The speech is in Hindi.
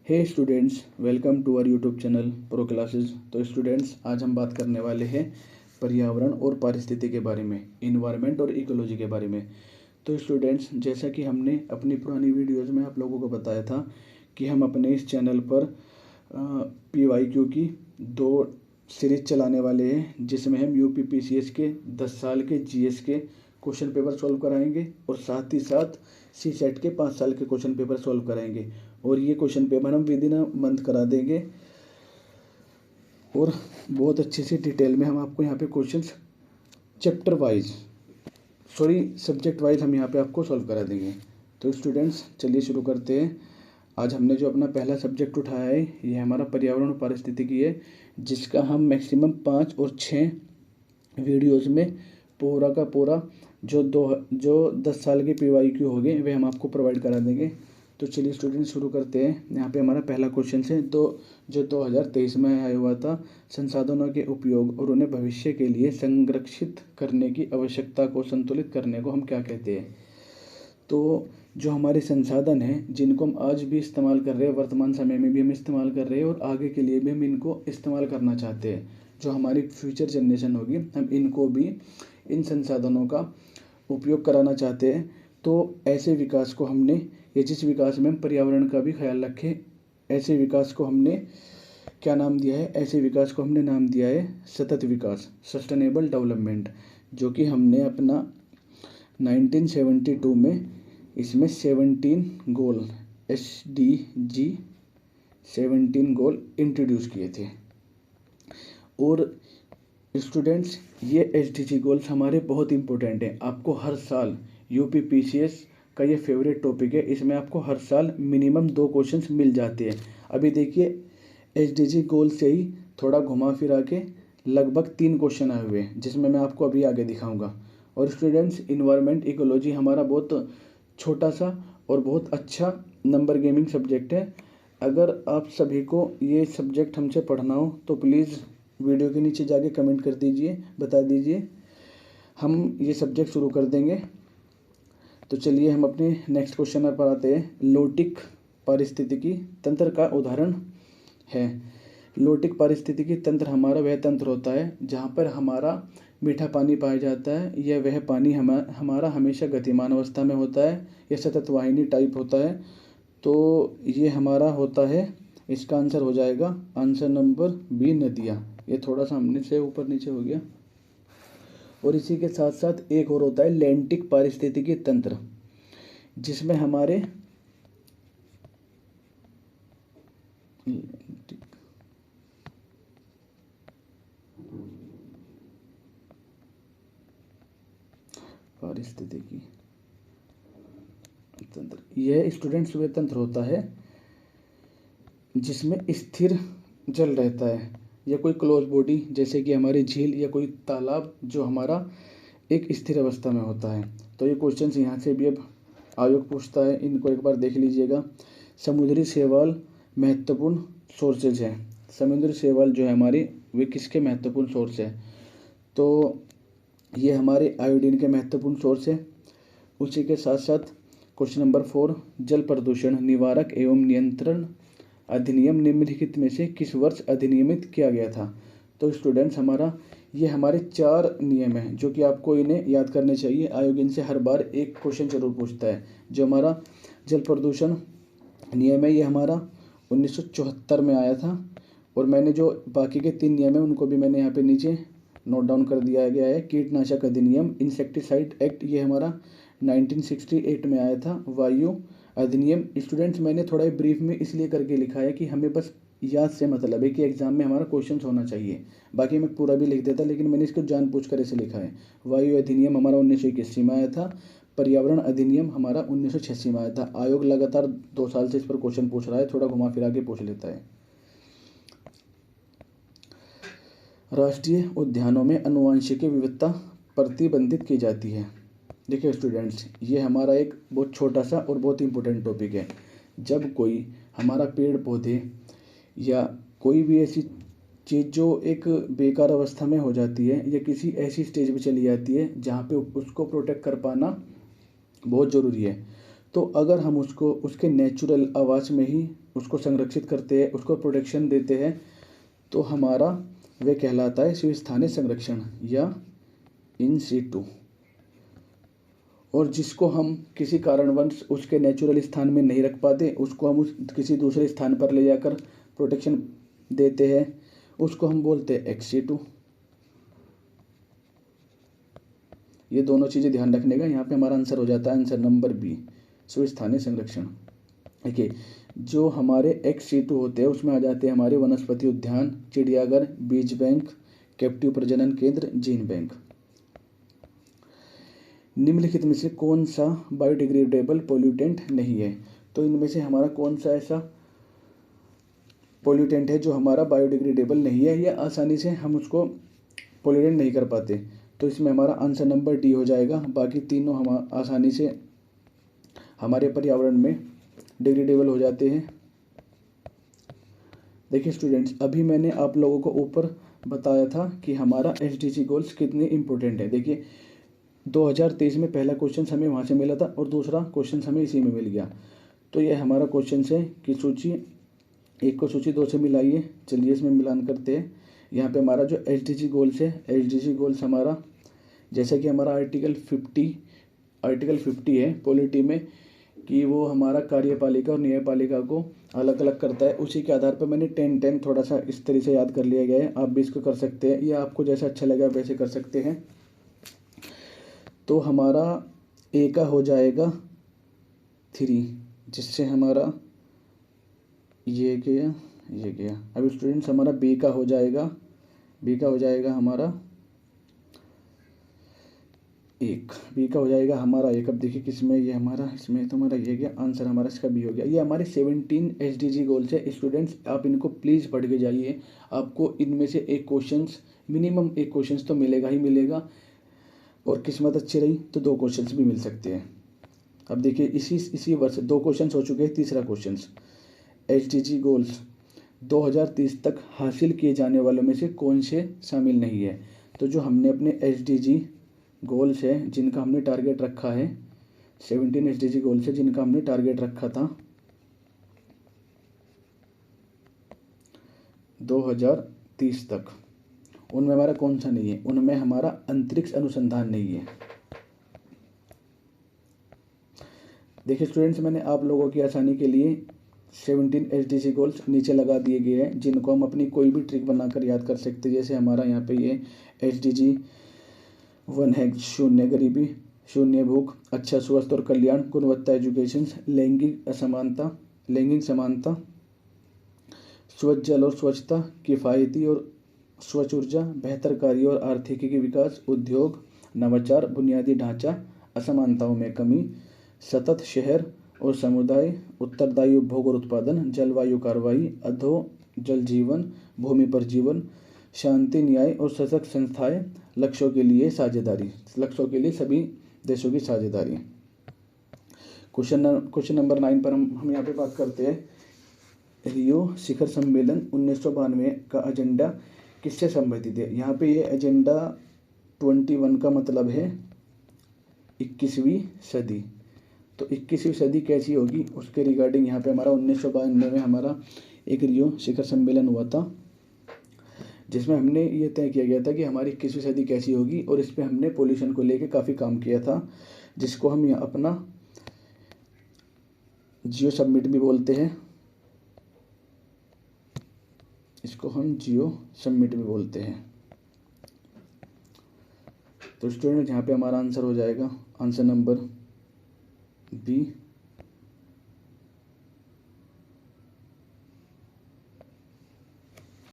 Hey students, welcome to our YouTube channel pro classes. तो स्टूडेंट्स, आज हम बात करने वाले हैं पर्यावरण और पारिस्थितिकी के बारे में, इन्वायरमेंट और इकोलॉजी के बारे में। तो स्टूडेंट्स, जैसा कि हमने अपनी पुरानी वीडियोस में आप लोगों को बताया था कि हम अपने इस चैनल पर PYQ की 2 सीरीज चलाने वाले हैं, जिसमें हम UPPCS के 10 साल के GS के क्वेश्चन पेपर सॉल्व कराएंगे और साथ ही साथ CSET के 5 साल के क्वेश्चन पेपर सॉल्व कराएंगे। और ये क्वेश्चन पेपर हम विद इन अ मंथ करा देंगे और बहुत अच्छे से डिटेल में हम आपको यहाँ पे questions chapter wise subject wise हम यहाँ पे आपको सॉल्व करा देंगे। तो स्टूडेंट्स, चलिए शुरू करते हैं। आज हमने जो अपना पहला सब्जेक्ट उठाया है, ये हमारा पर्यावरण और पारिस्थितिकी है, जिसका हम मैक्सिमम 5 और 6 वीडियोज़ में पूरा का पूरा जो 10 साल के PYQ हो गए वे हम आपको प्रोवाइड करा देंगे। तो चलिए स्टूडेंट, शुरू करते हैं। यहाँ पे हमारा पहला क्वेश्चन है जो 2023 में आया हुआ था, संसाधनों के उपयोग और उन्हें भविष्य के लिए संरक्षित करने की आवश्यकता को संतुलित करने को हम क्या कहते हैं। तो जो हमारे संसाधन हैं, जिनको हम आज भी इस्तेमाल कर रहे हैं, वर्तमान समय में भी हम इस्तेमाल कर रहे हैं और आगे के लिए भी हम इनको इस्तेमाल करना चाहते हैं, जो हमारी फ्यूचर जनरेशन होगी, हम इनको भी इन संसाधनों का उपयोग कराना चाहते हैं। तो ऐसे विकास को हमने, या जिस विकास में हम पर्यावरण का भी ख्याल रखें, ऐसे विकास को हमने क्या नाम दिया है? ऐसे विकास को हमने नाम दिया है सतत विकास, सस्टेनेबल डेवलपमेंट, जो कि हमने अपना 1972 में इसमें 17 गोल SDG 17 गोल इंट्रोड्यूस किए थे। और स्टूडेंट्स, ये SDG गोल्स हमारे बहुत इंपॉर्टेंट हैं। आपको हर साल UPPCS का ये फेवरेट टॉपिक है, इसमें आपको हर साल मिनिमम 2 क्वेश्चंस मिल जाते हैं। अभी देखिए, SDG गोल से ही थोड़ा घुमा फिरा के लगभग 3 क्वेश्चन आए हुए हैं, जिसमें मैं आपको अभी आगे दिखाऊंगा। और स्टूडेंट्स, इन्वायरमेंट इकोलॉजी हमारा बहुत छोटा सा और बहुत अच्छा नंबर गेमिंग सब्जेक्ट है। अगर आप सभी को ये सब्जेक्ट हमसे पढ़ना हो तो प्लीज़ वीडियो के नीचे जाके कमेंट कर दीजिए, बता दीजिए, हम ये सब्जेक्ट शुरू कर देंगे। तो चलिए हम अपने नेक्स्ट क्वेश्चन पर आते हैं। लोटिक पारिस्थितिकी तंत्र का उदाहरण है। लोटिक पारिस्थितिकी तंत्र हमारा वह तंत्र होता है जहाँ पर हमारा मीठा पानी पाया जाता है, या वह पानी हमारा हमेशा गतिमान अवस्था में होता है, या सतत वाहिनी टाइप होता है। तो ये हमारा होता है, इसका आंसर हो जाएगा आंसर नंबर B, नदियाँ। ये थोड़ा सा हमने से ऊपर नीचे हो गया। और इसी के साथ साथ एक और होता है लैंटिक पारिस्थितिकी तंत्र, जिसमें हमारे पारिस्थितिकी तंत्र, यह स्टूडेंट्स वे तंत्र होता है जिसमें स्थिर जल रहता है, या कोई क्लोज बॉडी जैसे कि हमारी झील या कोई तालाब, जो हमारा एक स्थिर अवस्था में होता है। तो ये क्वेश्चंस यहाँ से भी अब आयोग पूछता है, इनको एक बार देख लीजिएगा। समुद्री शैवाल महत्वपूर्ण सोर्सेज हैं। समुद्री शैवाल जो है हमारी, वे किसके महत्वपूर्ण सोर्स है? तो ये हमारे आयोडीन के महत्वपूर्ण सोर्स है। उसी के साथ साथ क्वेश्चन नंबर 4, जल प्रदूषण निवारक एवं नियंत्रण अधिनियम निम्नलिखित में से किस वर्ष अधिनियमित किया गया था? तो स्टूडेंट्स, ये हमारे 4 नियम हैं, जो कि आपको इन्हें याद करने चाहिए। आयोग इनसे हर बार एक क्वेश्चन जरूर पूछता है। जो हमारा जल प्रदूषण नियम है, ये हमारा 1974 में आया था। और मैंने जो बाकी के 3 नियम हैं उनको भी मैंने यहाँ पे नीचे नोट डाउन कर दिया गया है। कीटनाशक अधिनियम, इंसेक्टिसाइड एक्ट, ये हमारा 1968 में आया था। वायु अधिनियम, स्टूडेंट्स मैंने थोड़ा ब्रीफ में इसलिए करके लिखा है कि हमें बस याद से मतलब है कि एग्जाम में हमारा क्वेश्चन होना चाहिए। बाकी मैं पूरा भी लिख देता, लेकिन मैंने इसको जानबूझकर ऐसे लिखा है। वायु अधिनियम हमारा 1981 में आया था। पर्यावरण अधिनियम हमारा 1986 में आया था। आयोग लगातार 2 साल से इस पर क्वेश्चन पूछ रहा है, थोड़ा घुमा फिरा के पूछ लेता है। राष्ट्रीय उद्यानों में आनुवंशिक विविधता प्रतिबंधित की जाती है। देखिए स्टूडेंट्स, ये हमारा एक बहुत छोटा सा और बहुत इंपॉर्टेंट टॉपिक है। जब कोई हमारा पेड़ पौधे या कोई भी ऐसी चीज़ जो एक बेकार अवस्था में हो जाती है, या किसी ऐसी स्टेज पे चली जाती है जहाँ पे उसको प्रोटेक्ट कर पाना बहुत ज़रूरी है। तो अगर हम उसको उसके नेचुरल आवास में ही उसको संरक्षित करते हैं, उसको प्रोटेक्शन देते हैं, तो हमारा वे कहलाता है स्वस्थानीय संरक्षण या इन सीटू। और जिसको हम किसी कारणवश उसके नेचुरल स्थान में नहीं रख पाते, उसको हम उस किसी दूसरे स्थान पर ले जाकर प्रोटेक्शन देते हैं, उसको हम बोलते हैं एक्स सीटू। ये दोनों चीज़ें ध्यान रखने का। यहाँ पे हमारा आंसर हो जाता है आंसर नंबर बी, स्वस्थानीय संरक्षण। देखिए, जो हमारे एक्स सीटू होते हैं उसमें आ जाते हैं हमारे वनस्पति उद्यान, चिड़ियाघर, बीज बैंक, कैप्टिव प्रजनन केंद्र, जीन बैंक। निम्नलिखित में से कौन सा बायोडिग्रेडेबल पोल्यूटेंट नहीं है? तो इनमें से हमारा कौन सा ऐसा पोल्यूटेंट है जो हमारा बायोडिग्रेडेबल नहीं है या आसानी से हम उसको पोल्यूटेंट नहीं कर पाते? तो इसमें हमारा आंसर नंबर डी हो जाएगा। बाकी तीनों हम आसानी से हमारे पर्यावरण में डिग्रेडेबल हो जाते हैं। देखिए स्टूडेंट्स, अभी मैंने आप लोगों को ऊपर बताया था कि हमारा एसडीजी गोल्स कितने इम्पोर्टेंट है। देखिए 2023 में पहला क्वेश्चन हमें वहाँ से मिला था और दूसरा क्वेश्चन हमें इसी में मिल गया। तो ये हमारा क्वेश्चन है कि सूची 1 को सूची 2 से मिलाइए। चलिए इसमें मिलान करते हैं। यहाँ पे हमारा जो एसडीजी गोल्स है, एसडीजी गोल्स हमारा जैसे कि हमारा आर्टिकल 50 है पॉलिटी में कि वो हमारा कार्यपालिका और न्यायपालिका को अलग अलग करता है। उसी के आधार पर मैंने 10-10 थोड़ा सा इस तरह से याद कर लिया गया है। आप भी इसको कर सकते हैं या आपको जैसा अच्छा लगा वैसे कर सकते हैं। तो हमारा ए का हो जाएगा 3, जिससे हमारा ये गया। अब स्टूडेंट्स हमारा बी का हो जाएगा हमारा 1, बी का हो जाएगा हमारा 1। अब देखिए किसमें ये हमारा, इसमें तो हमारा ये गया, आंसर हमारा इसका बी हो गया। ये हमारे 17 एसडीजी गोल्स है। स्टूडेंट्स आप इनको प्लीज़ पढ़ के जाइए। आपको इनमें से एक क्वेश्चंस, मिनिमम एक क्वेश्चंस तो मिलेगा ही मिलेगा, और किस्मत अच्छी रही तो 2 क्वेश्चंस भी मिल सकते हैं। अब देखिए इसी वर्ष 2 क्वेश्चंस हो चुके हैं। तीसरा क्वेश्चन, एसडीजी गोल्स 2030 तक हासिल किए जाने वालों में से कौन से शामिल नहीं है? तो जो हमने अपने एसडीजी गोल्स है जिनका हमने टारगेट रखा है, 17 एसडीजी गोल्स है जिनका हमने टारगेट रखा था 2030 तक, उनमें हमारा कौन सा नहीं है? उनमें हमारा अंतरिक्ष अनुसंधान नहीं है। देखिए स्टूडेंट्स, मैंने आप लोगों की आसानी के लिए 17 एसडीजी गोल्स नीचे लगा दिए गए हैं, जिनको हम अपनी कोई भी ट्रिक बनाकर याद कर सकते हैं। जैसे हमारा यहाँ पे ये एसडीजी 1 है, 0 गरीबी, 0 भूख, अच्छा स्वास्थ्य और कल्याण, गुणवत्ता एजुकेशन, लैंगिक समानता, स्वच्छ जल और स्वच्छता, किफ़ायती और स्वच्छ ऊर्जा, बेहतर कार्य और आर्थिकी की विकास, उद्योग, नवाचार, बुनियादी ढांचा, असमानताओं में कमी, सतत शहर और समुदाय, उत्तरदायी उपभोग और उत्पादन, जलवायु कार्रवाई, अधो जल जीवन, भूमि पर जीवन, शांति, न्याय और सशक्त संस्थाएं, लक्ष्यों के लिए सभी देशों की साझेदारी। क्वेश्चन नंबर 9 पर हम यहाँ पे बात करते हैं। रियो शिखर सम्मेलन 1992 का एजेंडा किससे संबंधित है? यहाँ पे ये एजेंडा 21 का मतलब है 21वीं सदी। तो 21वीं सदी कैसी होगी उसके रिगार्डिंग यहाँ पे हमारा 1992 में हमारा एक रियो शिखर सम्मेलन हुआ था, जिसमें हमने ये तय किया गया था कि हमारी 21वीं सदी कैसी होगी, और इस पर हमने पोल्यूशन को लेके काफ़ी काम किया था, जिसको हम यहाँ अपना जियो समिट भी बोलते हैं। तो स्टूडेंट यहाँ पे हमारा आंसर हो जाएगा आंसर नंबर बी,